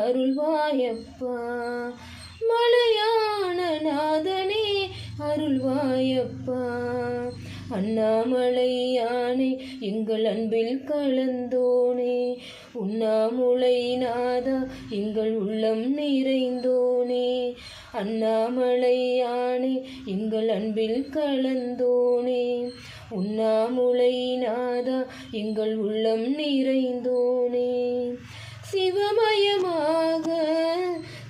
அருள்வாயப்பா. மலையான நாதனே அருள்வாயப்பா. அண்ணாமலையானே எங்கள் அன்பில் கலந்தோனே, உண்ணாமுலை நாதா எங்கள் உள்ளம் நிறைந்தோனே. அண்ணாமலையானே எங்கள் அன்பில் கலந்தோனே, உண்ணாமுலை நாதா எங்கள் உள்ளம் நிறைந்தோனே. சிவமயமாக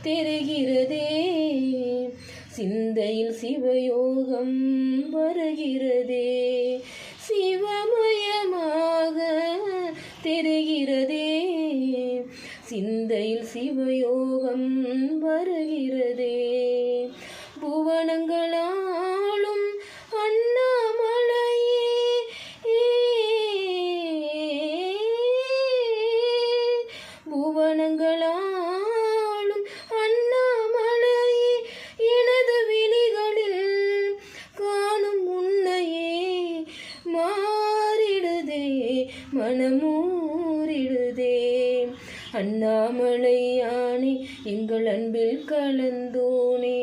தெரிகிறதே, சிந்தையில் சிவயோகம் வருகிறதே. சிவமயமாக தெரிகிறதே, சிந்தையில் சிவயோகம் வருகிறதே. புவனங்களாலும் அண்ணாமலையே, புவனங்களாலும் அண்ணாமலையே, எனது விழிகளில் காணும் உன்னையே மாறிடுதே, மனமூறிடுதே. அண்ணாமலையானே எங்கள் அன்பில் கலந்தோனே,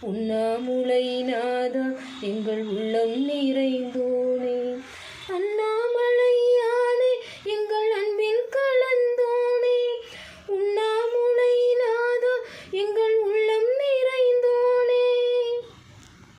உண்ணாமுலை நாதா எங்கள் உள்ளம் நிறை